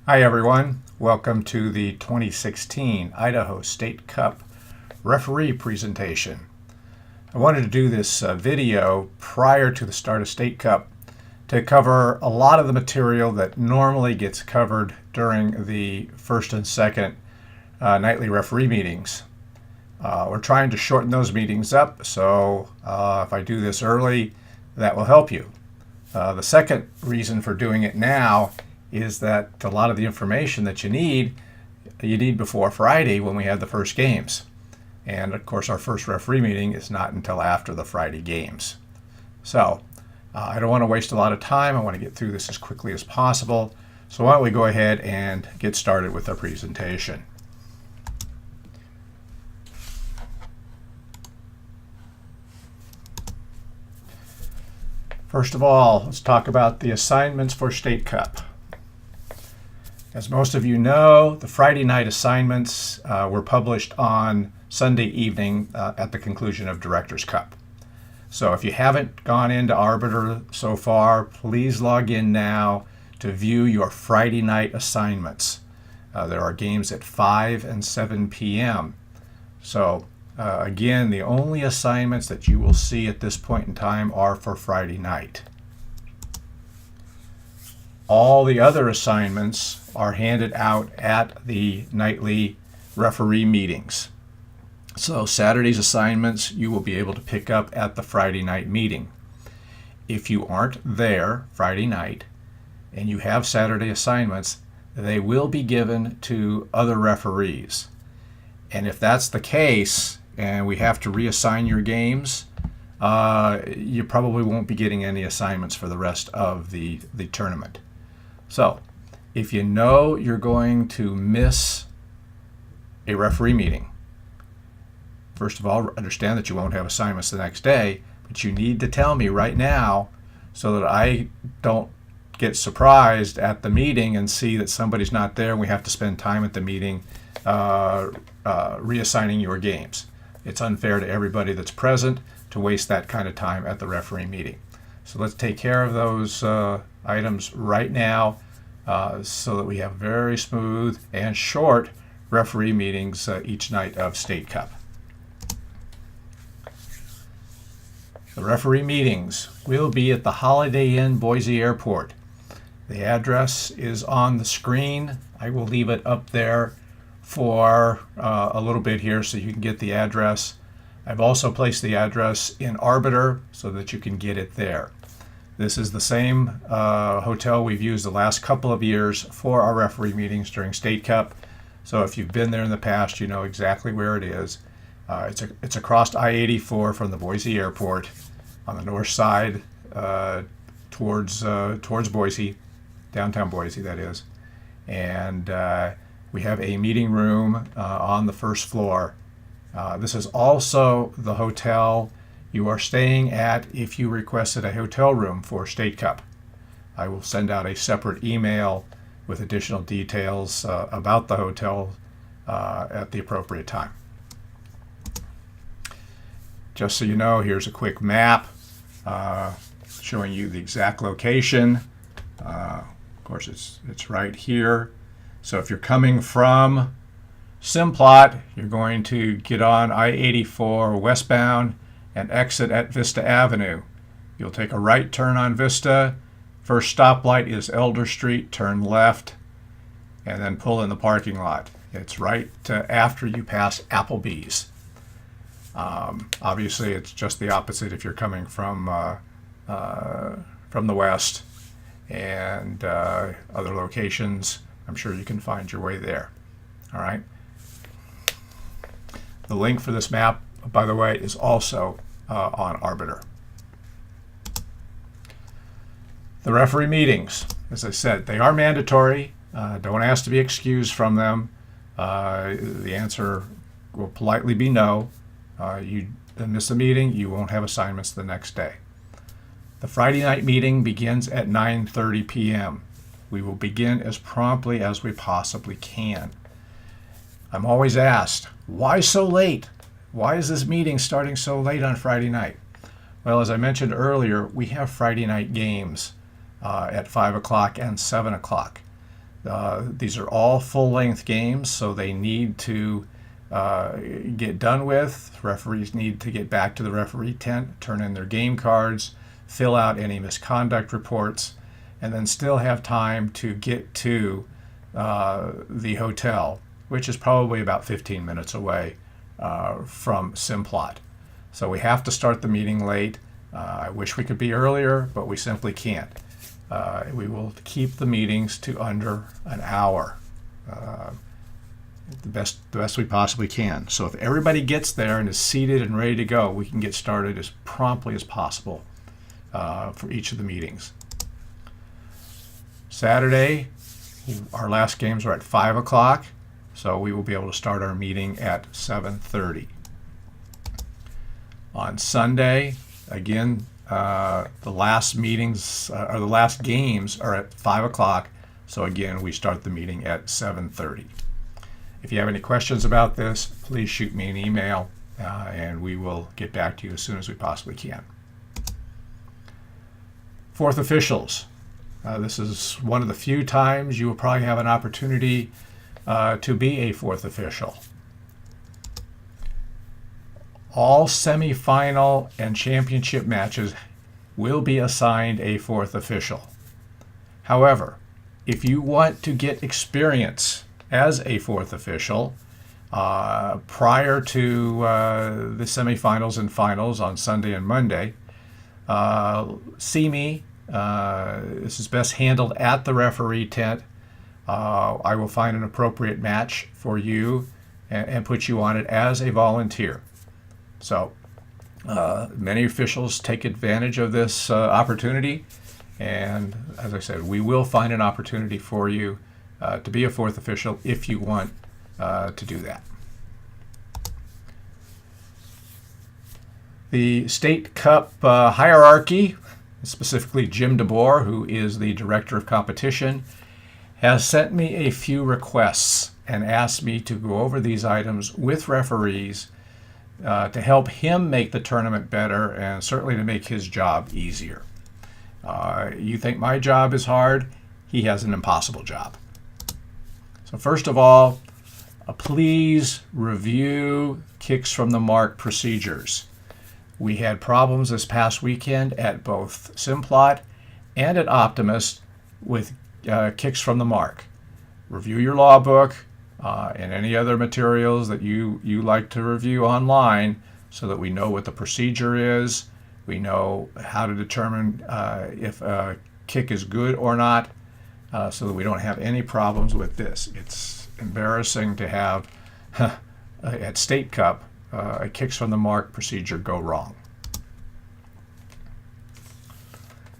Hi everyone, welcome to the 2016 Idaho State Cup referee presentation. I wanted to do this video prior to the start of State Cup to cover a lot of the material that normally gets covered during the first and second nightly referee meetings. We're trying to shorten those meetings up, so if I do this early, that will help you. The second reason for doing it now is that a lot of the information that you need before Friday when we have the first games. And of course our first referee meeting is not until after the Friday games. So I don't want to waste a lot of time. I want to get through this as quickly as possible. So why don't we go ahead and get started with our presentation. First of all, let's talk about the assignments for State Cup. As most of you know, the Friday night assignments were published on Sunday evening at the conclusion of Directors Cup. So if you haven't gone into Arbiter so far, please log in now to view your Friday night assignments. There are games at 5 and 7 p.m. So again, the only assignments that you will see at this point in time are for Friday night. All the other assignments are handed out at the nightly referee meetings. So Saturday's assignments you will be able to pick up at the Friday night meeting. If you aren't there Friday night and you have Saturday assignments, they will be given to other referees. And if that's the case and we have to reassign your games, you probably won't be getting any assignments for the rest of the tournament. So if you know you're going to miss a referee meeting, first of all, understand that you won't have assignments the next day, but you need to tell me right now so that I don't get surprised at the meeting and see that somebody's not there and we have to spend time at the meeting reassigning your games. It's unfair to everybody that's present to waste that kind of time at the referee meeting. So let's take care of those items right now so that we have very smooth and short referee meetings each night of State Cup. The referee meetings will be at the Holiday Inn Boise Airport. The address is on the screen. I will leave it up there for a little bit here so you can get the address. I've also placed the address in Arbiter so that you can get it there. This is the same hotel we've used the last couple of years for our referee meetings during State Cup. So if you've been there in the past, you know exactly where it is. It's across I-84 from the Boise Airport on the north side towards Boise, downtown Boise that is. And we have a meeting room on the first floor. This is also the hotel you are staying at if you requested a hotel room for State Cup. I will send out a separate email with additional details about the hotel at the appropriate time. Just so you know, here's a quick map showing you the exact location. Of course, it's right here. So if you're coming from Simplot, you're going to get on I-84 westbound and exit at Vista Avenue. You'll take a right turn on Vista. First stoplight is Elder Street, turn left, and then pull in the parking lot. It's right after you pass Applebee's. Obviously, it's just the opposite if you're coming from the west and other locations. I'm sure you can find your way there. All right. The link for this map, by the way, is also on Arbiter. The referee meetings, as I said, they are mandatory. Don't ask to be excused from them. The answer will politely be no. You miss a meeting, you won't have assignments the next day. The Friday night meeting begins at 9:30 p.m. We will begin as promptly as we possibly can. I'm always asked, why so late? Why is this meeting starting so late on Friday night? Well, as I mentioned earlier, we have Friday night games at 5 o'clock and 7 o'clock. These are all full-length games, so they need to get done with. Referees need to get back to the referee tent, turn in their game cards, fill out any misconduct reports, and then still have time to get to the hotel, which is probably about 15 minutes away from Simplot. So we have to start the meeting late. I wish we could be earlier, but we simply can't. We will keep the meetings to under an hour, the best we possibly can. So if everybody gets there and is seated and ready to go, we can get started as promptly as possible for each of the meetings. Saturday, our last games are at 5 o'clock, so we will be able to start our meeting at 7:30. On Sunday, again, the last meetings or the last games are at 5 o'clock, so again, we start the meeting at 7:30. If you have any questions about this, please shoot me an email, and we will get back to you as soon as we possibly can. Fourth officials. This is one of the few times you will probably have an opportunity to be a fourth official. All semifinal and championship matches will be assigned a fourth official. However, if you want to get experience as a fourth official prior to the semifinals and finals on Sunday and Monday, see me. This is best handled at the referee tent. I will find an appropriate match for you and put you on it as a volunteer. So many officials take advantage of this opportunity, and as I said, we will find an opportunity for you to be a fourth official if you want to do that. The State Cup hierarchy, specifically Jim DeBoer, who is the director of competition, has sent me a few requests and asked me to go over these items with referees to help him make the tournament better and certainly to make his job easier. You think my job is hard? He has an impossible job. So first of all, please review kicks from the mark procedures. We had problems this past weekend at both Simplot and at Optimist with kicks from the mark. Review your law book and any other materials that you like to review online so that we know what the procedure is. We know how to determine if a kick is good or not so that we don't have any problems with this. It's embarrassing to have at State Cup a kicks from the mark procedure go wrong.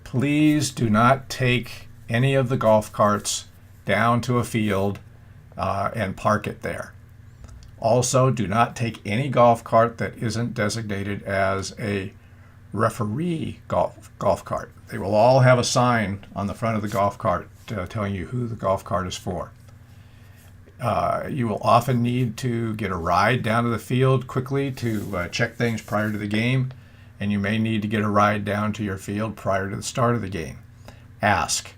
Please do not take any of the golf carts down to a field and park it there. Also, do not take any golf cart that isn't designated as a referee golf cart. They will all have a sign on the front of the golf cart telling you who the golf cart is for. You will often need to get a ride down to the field quickly to check things prior to the game, and you may need to get a ride down to your field prior to the start of the game. Ask.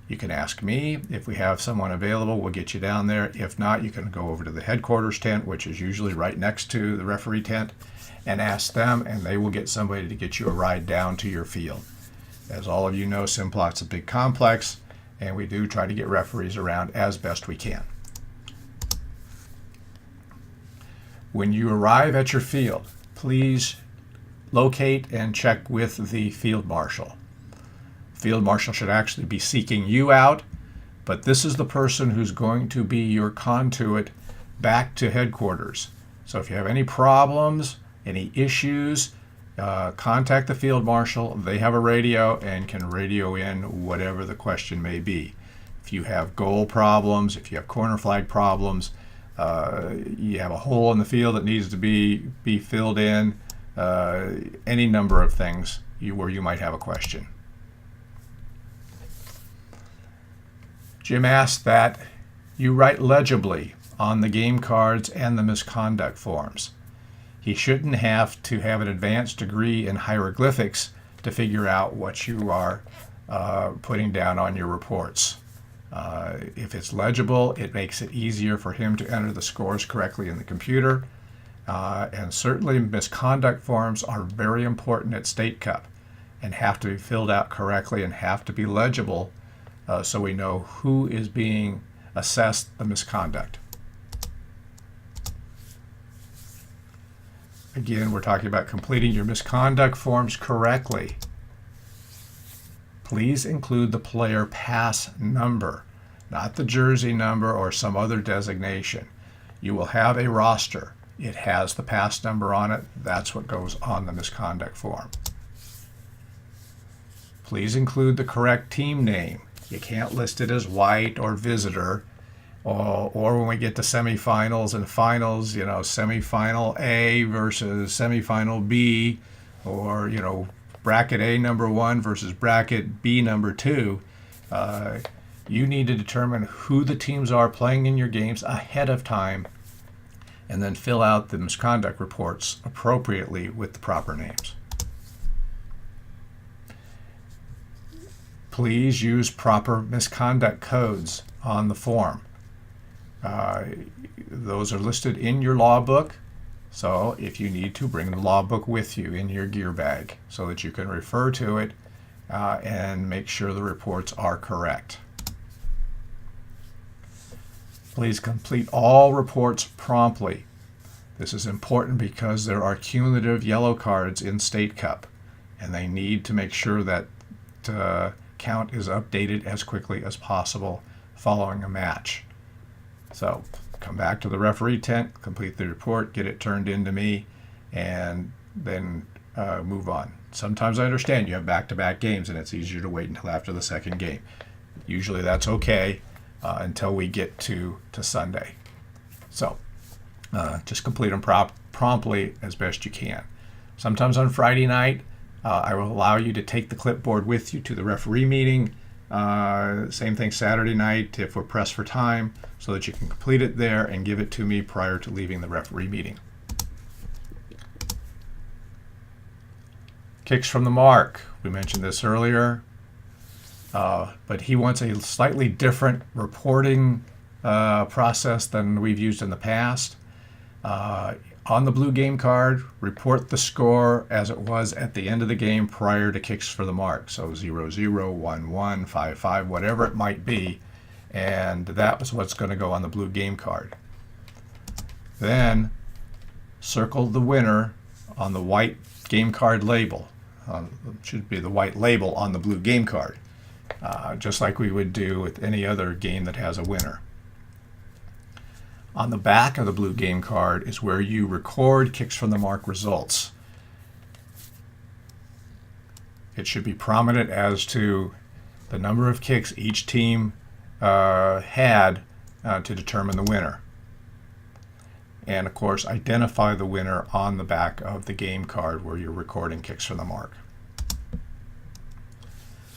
You can ask me. If we have someone available, we'll get you down there. If not, you can go over to the headquarters tent, which is usually right next to the referee tent, and ask them, and they will get somebody to get you a ride down to your field. As all of you know, Simplot's a big complex, and we do try to get referees around as best we can. When you arrive at your field, please locate and check with the field marshal. Field marshal should actually be seeking you out, but this is the person who's going to be your conduit back to headquarters. So if you have any problems, any issues, contact the field marshal. They have a radio and can radio in whatever the question may be. If you have goal problems, if you have corner flag problems, you have a hole in the field that needs to be filled in, any number of things where you might have a question. Jim asked that you write legibly on the game cards and the misconduct forms. He shouldn't have to have an advanced degree in hieroglyphics to figure out what you are putting down on your reports. If it's legible, it makes it easier for him to enter the scores correctly in the computer. And certainly misconduct forms are very important at State Cup and have to be filled out correctly and have to be legible so we know who is being assessed the misconduct. Again, we're talking about completing your misconduct forms correctly. Please include the player pass number, not the jersey number or some other designation. You will have a roster. It has the pass number on it. That's what goes on the misconduct form. Please include the correct team name. You can't list it as white or visitor, or when we get to semifinals and finals, semifinal A versus semifinal B, or, bracket A number 1 versus bracket B number 2. You need to determine who the teams are playing in your games ahead of time and then fill out the misconduct reports appropriately with the proper names. Please use proper misconduct codes on the form. Those are listed in your law book, so if you need to, bring the law book with you in your gear bag so that you can refer to it and make sure the reports are correct. Please complete all reports promptly. This is important because there are cumulative yellow cards in State Cup, and they need to make sure that count is updated as quickly as possible following a match. So come back to the referee tent, complete the report, get it turned in to me, and then move on. Sometimes I understand you have back-to-back games and it's easier to wait until after the second game. Usually that's okay until we get to Sunday. So just complete them promptly as best you can. Sometimes on Friday night, I will allow you to take the clipboard with you to the referee meeting. Same thing Saturday night if we're pressed for time, so that you can complete it there and give it to me prior to leaving the referee meeting. Kicks from the mark. We mentioned this earlier, but he wants a slightly different reporting process than we've used in the past. On the blue game card, report the score as it was at the end of the game prior to kicks for the mark. So 0-0, 1-1, 5-5, whatever it might be. And that was what's going to go on the blue game card. Then circle the winner on the white game card label. Should be the white label on the blue game card, just like we would do with any other game that has a winner. On the back of the blue game card is where you record kicks from the mark results. It should be prominent as to the number of kicks each team had to determine the winner. And of course, identify the winner on the back of the game card where you're recording kicks from the mark.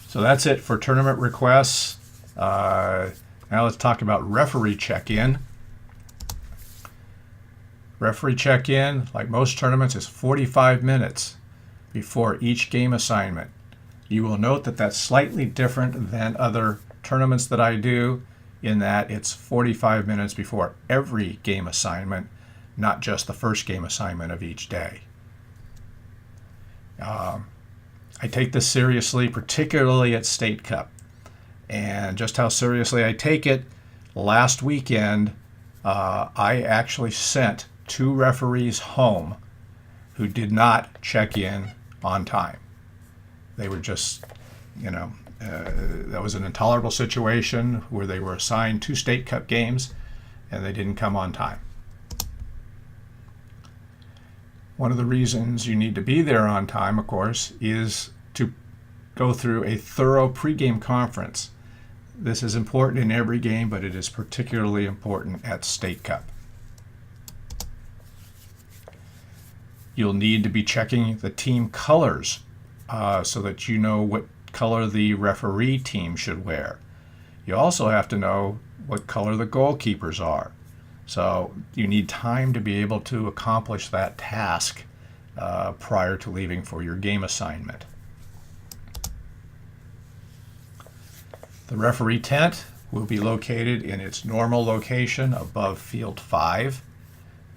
So that's it for tournament requests. Now let's talk about referee check-in. Referee check-in, like most tournaments, is 45 minutes before each game assignment. You will note that that's slightly different than other tournaments that I do, in that it's 45 minutes before every game assignment, not just the first game assignment of each day. I take this seriously, particularly at State Cup. And just how seriously I take it, last weekend I actually sent 2 referees home who did not check in on time. They were just, that was an intolerable situation where they were assigned 2 State Cup games and they didn't come on time. One of the reasons you need to be there on time, of course, is to go through a thorough pregame conference. This is important in every game, but it is particularly important at State Cup. You'll need to be checking the team colors so that you know what color the referee team should wear. You also have to know what color the goalkeepers are. So you need time to be able to accomplish that task prior to leaving for your game assignment. The referee tent will be located in its normal location above Field 5.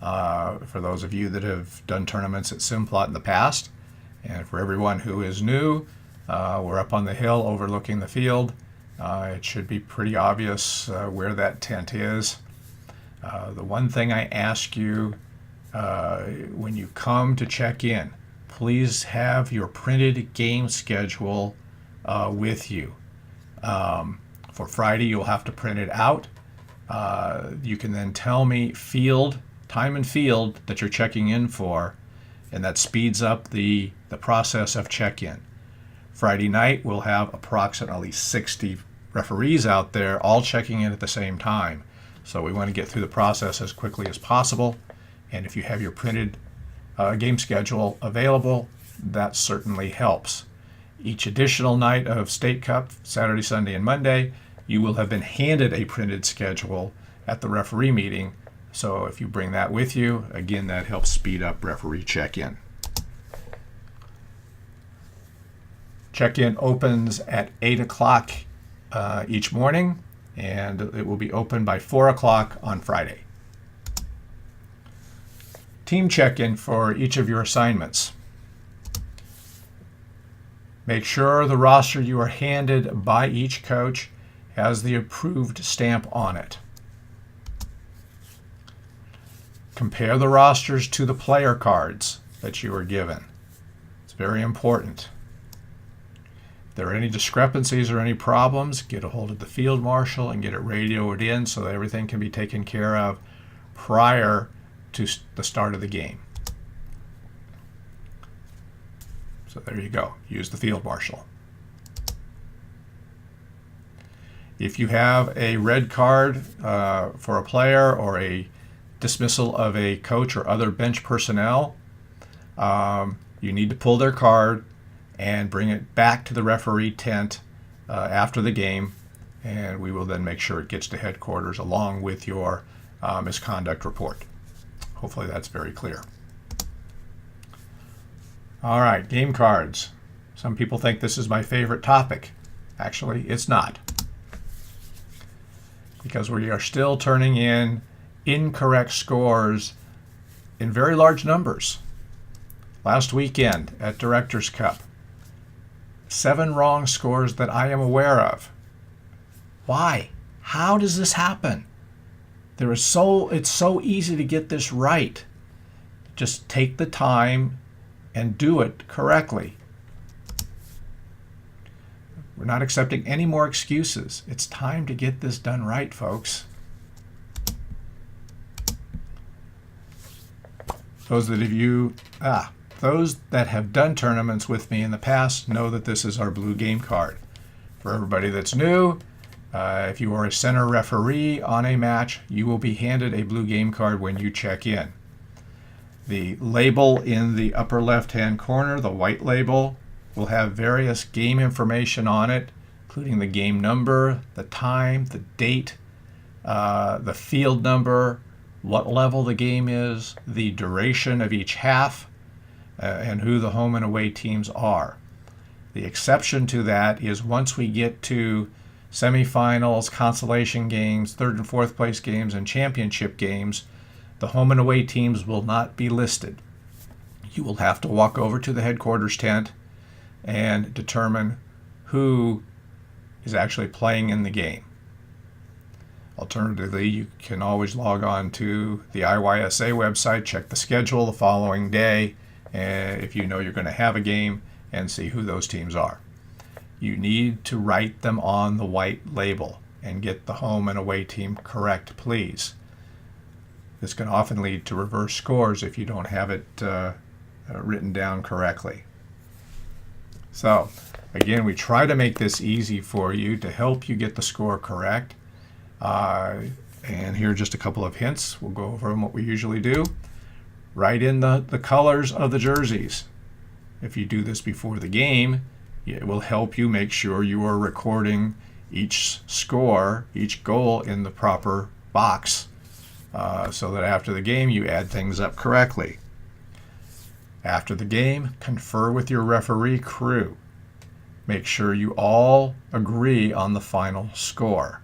For those of you that have done tournaments at Simplot in the past, and for everyone who is new, we're up on the hill overlooking the field. It should be pretty obvious where that tent is. The one thing I ask you when you come to check in, please have your printed game schedule with you. For Friday, you'll have to print it out. You can then tell me time and field that you're checking in for, and that speeds up the process of check-in. Friday night, we'll have approximately 60 referees out there all checking in at the same time. So we want to get through the process as quickly as possible. And if you have your printed game schedule available, that certainly helps. Each additional night of State Cup, Saturday, Sunday, and Monday, you will have been handed a printed schedule at the referee meeting. So if you bring that with you, again, that helps speed up referee check-in. Check-in opens at 8 o'clock each morning, and it will be open by 4 o'clock on Friday. Team check-in for each of your assignments. Make sure the roster you are handed by each coach has the approved stamp on it. Compare the rosters to the player cards that you are given. It's very important. If there are any discrepancies or any problems, get a hold of the field marshal and get it radioed in so that everything can be taken care of prior to the start of the game. So there you go. Use the field marshal. If you have a red card for a player or a dismissal of a coach or other bench personnel, you need to pull their card and bring it back to the referee tent after the game, and we will then make sure it gets to headquarters along with your misconduct report. Hopefully that's very clear. All right, game cards. Some people think this is my favorite topic. Actually, it's not, because we are still turning in incorrect scores in very large numbers. Last weekend at Directors Cup, 7 wrong scores that I am aware of. Why? How does this happen? It's so easy to get this right. Just take the time and do it correctly. We're not accepting any more excuses. It's time to get this done right, folks. Those that have done tournaments with me in the past know that this is our blue game card. For everybody that's new, if you are a center referee on a match, you will be handed a blue game card when you check in. The label in the upper left-hand corner, the white label, will have various game information on it, including the game number, the time, the date, the field number, what level the game is, the duration of each half, and who the home and away teams are. The exception to that is once we get to semifinals, consolation games, third and fourth place games, and championship games, the home and away teams will not be listed. You will have to walk over to the headquarters tent and determine who is actually playing in the game. Alternatively, you can always log on to the IYSA website, check the schedule the following day, if you know you're going to have a game, and see who those teams are. You need to write them on the white label and get the home and away team correct, please. This can often lead to reverse scores if you don't have it written down correctly. So, again, we try to make this easy for you to help you get the score correct. And here are just a couple of hints. We'll go over what we usually do. Write in the colors of the jerseys. If you do this before the game, it will help you make sure you are recording each score, each goal in the proper box, so that after the game you add things up correctly. After the game, confer with your referee crew. Make sure you all agree on the final score.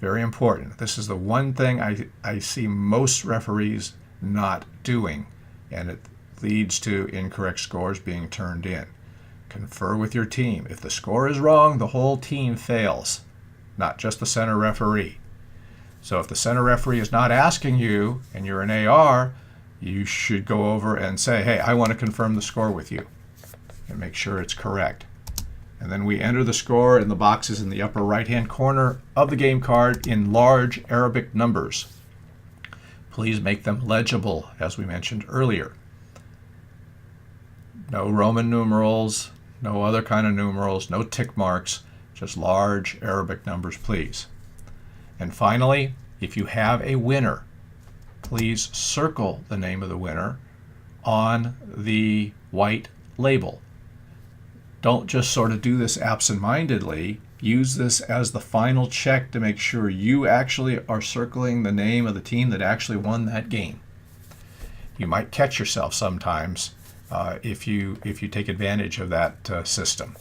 Very important. This is the one thing I see most referees not doing, and it leads to incorrect scores being turned in. Confer with your team. If the score is wrong, the whole team fails, not just the center referee. So if the center referee is not asking you and you're an AR, you should go over and say, hey, I want to confirm the score with you, and make sure it's correct. And then we enter the score in the boxes in the upper right-hand corner of the game card in large Arabic numbers. Please make them legible, as we mentioned earlier. No Roman numerals, no other kind of numerals, no tick marks, just large Arabic numbers, please. And finally, if you have a winner, please circle the name of the winner on the white label. Don't just sort of do this absent-mindedly. Use this as the final check to make sure you actually are circling the name of the team that actually won that game. You might catch yourself sometimes if you take advantage of that system.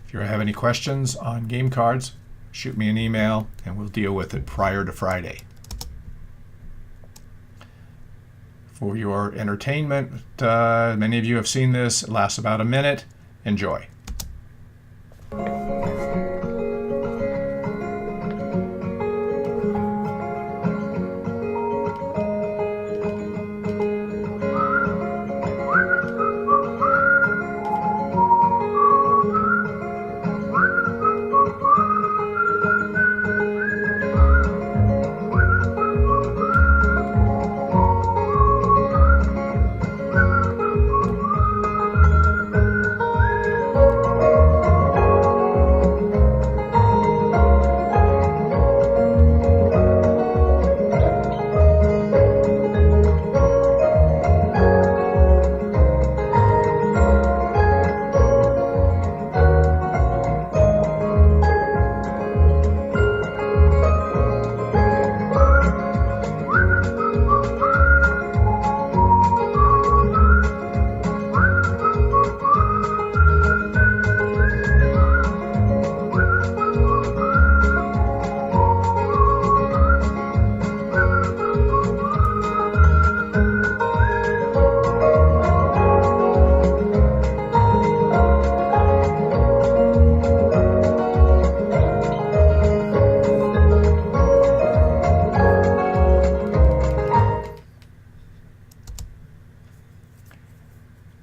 If you have any questions on game cards, shoot me an email and we'll deal with it prior to Friday. For your entertainment, many of you have seen this. It lasts about a minute. Enjoy.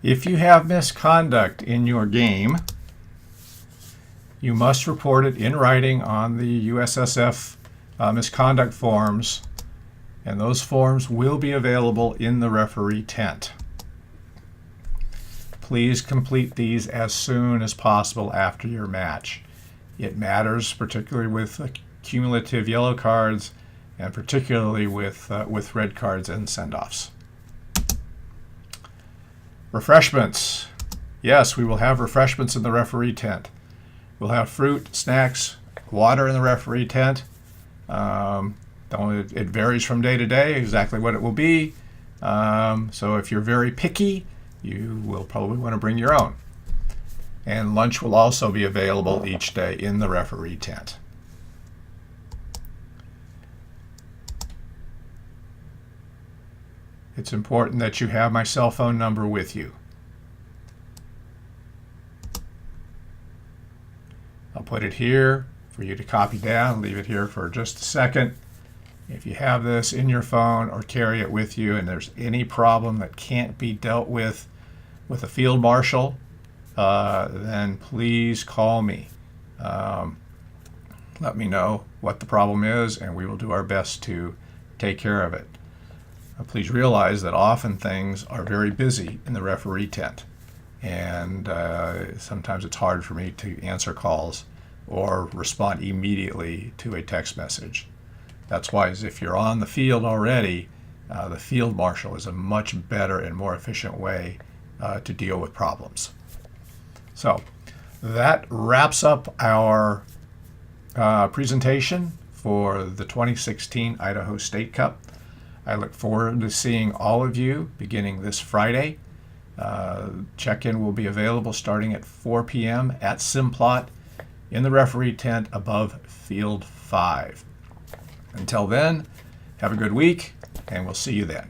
If you have misconduct in your game, you must report it in writing on the USSF misconduct forms, and those forms will be available in the referee tent. Please complete these as soon as possible after your match. It matters, particularly with cumulative yellow cards and particularly with red cards and send-offs. Refreshments. Yes, we will have refreshments in the referee tent. We'll have fruit, snacks, water in the referee tent. It varies from day to day exactly what it will be. So if you're very picky, you will probably want to bring your own. And lunch will also be available each day in the referee tent. It's important that you have my cell phone number with you. I'll put it here for you to copy down. Leave it here for just a second. If you have this in your phone or carry it with you and there's any problem that can't be dealt with a field marshal, then please call me. Let me know what the problem is and we will do our best to take care of it. Please realize that often things are very busy in the referee tent, and sometimes it's hard for me to answer calls or respond immediately to a text message. That's why, if you're on the field already, the field marshal is a much better and more efficient way to deal with problems. So that wraps up our presentation for the 2016 Idaho State Cup. I look forward to seeing all of you beginning this Friday. Check-in will be available starting at 4 p.m. at Simplot in the referee tent above Field 5. Until then, have a good week, and we'll see you then.